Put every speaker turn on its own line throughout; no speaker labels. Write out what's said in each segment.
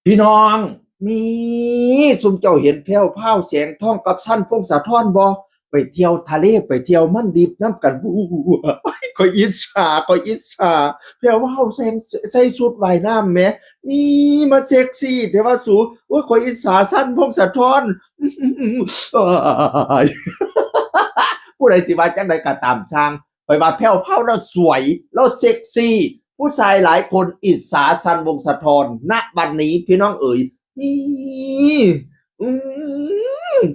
พี่น้องมีสุมเจ้าเห็นแพ้วพราวแสงทองกับชั้นพงศธรบ่ไปเที่ยวทะเลไปเที่ยวมันดิบน้ำกันบูก็อิจฉาก็อิจฉาแพ้วพราวแสงใส่ชุดว่ายน้ำแหมนี่มาเซ็กซี่แต่ว่าสูโอ้ยก็อิจฉาชั้นพงศธรอ้ายผู้ใดสิว่าจังใดก็ตามช่างไปว่าแพ้วพราวแล้วสวยแล้วเซ็กซี่ผู้ชายหลายคนอิจฉาซันวงศ์สะทอนณบัดนี้พี่น้องเอ๋ยนี่อื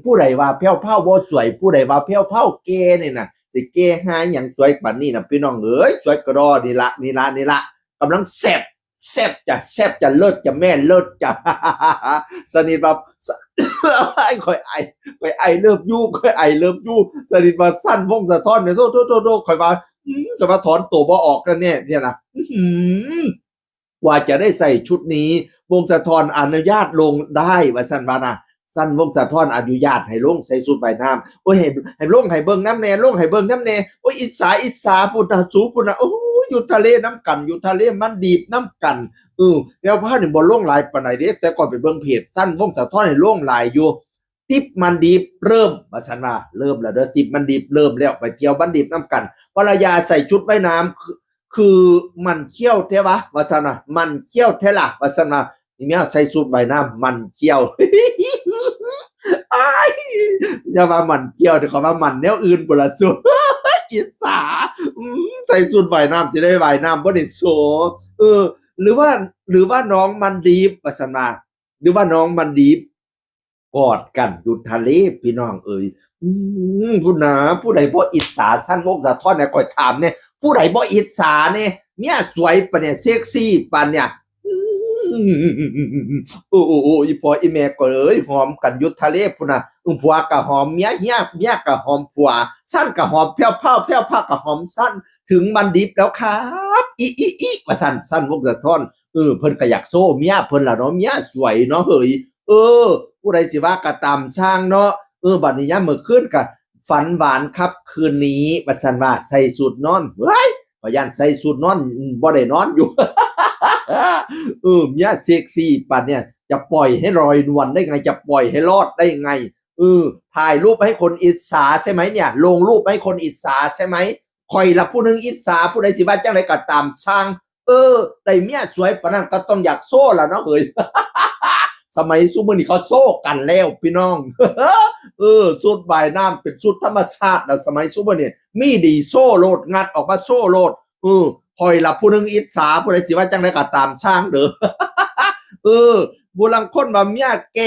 ผู้ใดว่าแพ้วเผาบ่สวยผู้ใดว่าแพ้วเผาเกเนี่ยนะสิเกหาอย่างสวยปันนี้นะพี่น้องเอ๋ยสวยกระดอนี่ละนี่ละนี่ละกำลังแซ่บแซ่บจะแซ่บจะเลิศจะแม่เลิศจะสนิทแบบไอ้ข่อยไอข่อยไอเลิฟยูข่อยไอเลิฟยูสนิทว่าสั้นวงศ์สะท้อนเนี่ยโทษข่อยว่าจะมาถอนตัวบ่ออกกันเนี่ยนะกว่าจะได้ใส่ชุดนี้วงศธรอนุญาตลงได้ว่าสั้นว่านะสั้นวงศธรอนุญาตให้ลงใส่ชุดใบน้ำโอ้ยให้ลงให้เบิ่งน้ำแน่ลงให้เบิ่งน้ำแน่โอ้ยอิจฉาพุ่นนะสูพุ่นนะโอ้ยอยู่ทะเลน้ำกันอยู่ทะเลมันดีบน้ำกันแล้วพาหนึ่งบอลลงลายปานไหนเด้แต่ก่อนไปเบิ่งเพจสั้นวงศธรให้ลงลายอยู่ติปมันดีบเริ่มว่าสั้นว่าเริ่มแล้วเด้อติปมันดีบเริ่มแล้วไปเที่ยวบันดีบน้ำกันภรรยาใส่ชุดว่ายน้ำคือมันเขี้ยวเทวะวาสนามันเขี้ยวเทละวาสนาทีนี้ใส่สูตรใบน้ำมันเขี้ยวอย่ามามันเขี้ยวเดี๋ยวเขาว่ามันแนวอื่นบุละสูอิสาใส่สูตรใบน้ำจะได้ใบน้ำบ่ได้โซหรือว่าน้องมันดีฟวาสนาหรือว่าน้องมันดีฟกอดกันอยู่ทะเลพี่น้องเอ๋ยผู้นาผู้ใดบ่อิจฉาสั้นวกสะท้อนเนี่ยก่อยถามเนี่ยผู้ใดบ่อิจฉาเนี่ยสวยปะเนี่ยเซ็กซี่ปะเนี่ยโอ้อีพออีแม่ก็เลยหอมกันอยู่ทะเลพุ่นน่ะผัวก็หอมเมียก็หอมผัวสั้นก็หอมแพ้วก็หอมสั้นถึงมันดิบแล้วครับอีว่าสั้นวงสะท้อนเพิ่นก็อยากโซ่เมียเพิ่นล่ะเนาะเมียสวยเนาะเฮ้ยเออผู้ใดสิว่าก็ตามช่างเนาะบัดนี้ยามมื้อคืนก็ฝันหวานครับคืนนี้ว่าซั่นว่าใส่สูทนอนเฮ้ยพยันใส่สูทนอนบ่ได้นอนอยู่เมียเซ็กซี่ปานเนี่ยจะปล่อยให้ลอยนวลได้ไงจะปล่อยให้รอดได้ไงถ่ายรูปให้คนอิจฉาใช่ไหมเนี่ยลงรูปให้คนอิจฉาใช่ไหมคอยละผู้นึงอิจฉาผู้ใดสิว่าจังไดก็ตามช่างได้เมียสวยปานนั้นก็ต้องอยากโซ่ล่ะเนาะเอ้ยสมัยซุมื้อนี้เขาโซ่กันแล้วพี่น้องสุดบายน้ำเป็นสุดธรรมชาติแล้วสมัยซุมื้อนี้มีดีโซ่โลดงัดออกมาโซ่โลดคอยละผู้นึงอิจฉาผู้ใดสิว่าจังไดก็ตามช่างเด้อบุลังคนว่าเมียแก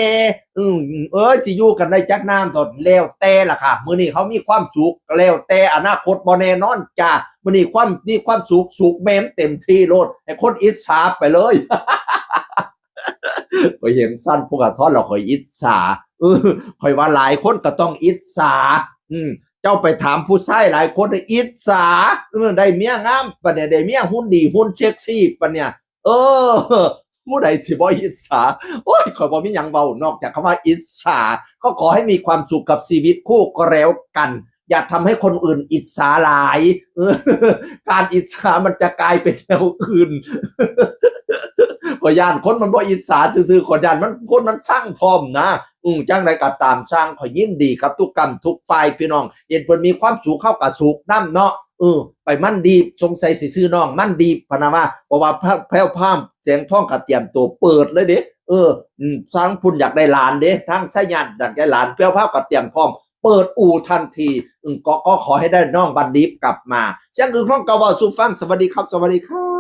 สิอยู่กันได้จักน้ำตอดแล้วแต่ล่ะค่ะมื้อนี้เขามีความสุขแล้วแต่อนาคตบ่แน่นอนจ้ามื้อนี้มีความสุขแม่นเต็มที่โลดให้คนอิจฉาไปเลยก็เห็นสั้นพวกกระท้อนเราคอยอิจฉาคอยว่าหลายคนก็ต้องอิจฉาเจ้าไปถามผู้ชายหลายคนได้อิจฉาได้เมียงามปะเนี่ยได้เมียหุ่นดีหุ่นเซ็กซี่ปะเนี่ยผู้ใดสิบ่อิจฉาโอ้ยขอยบ่มีหยังเว้านอกจากคำว่าอิจฉาก็ขอให้มีความสุขกับชีวิตคู่ก็แล้วกันอย่าทำให้คนอื่นอิจฉาหลายการอิจฉามันจะกลายเป็นแนวอื่นขอย่านคนมันบ่อิจฉาซื่อๆขอย่านมันคนมันช่างพร้อมนะจังไดก็ตามช่างขอยยินดีกับทุกกรรมทุกฝ่ายพี่น้องเห็นเพิ่นมีความสุขเข้ากับสุขนำเนาะไปมั่นดีสงสัยสิซื้อน้องมั่นดีพะนะว่าเพราะว่าแพ้วพามแสงทองก็เตรียมตัวเปิดเลยเด้สร้างพุ่นอยากได้หลานเด้ทั้งสายญาติอยากได้หลานแพ้วพามก็เตรียมพร้อมเปิดอู่ทันทีก็ขอให้ได้น้องบันดีกลับมาเสียงคือของเก่าเว้าสู่ฟังสวัสดีครับสวัสดีครับ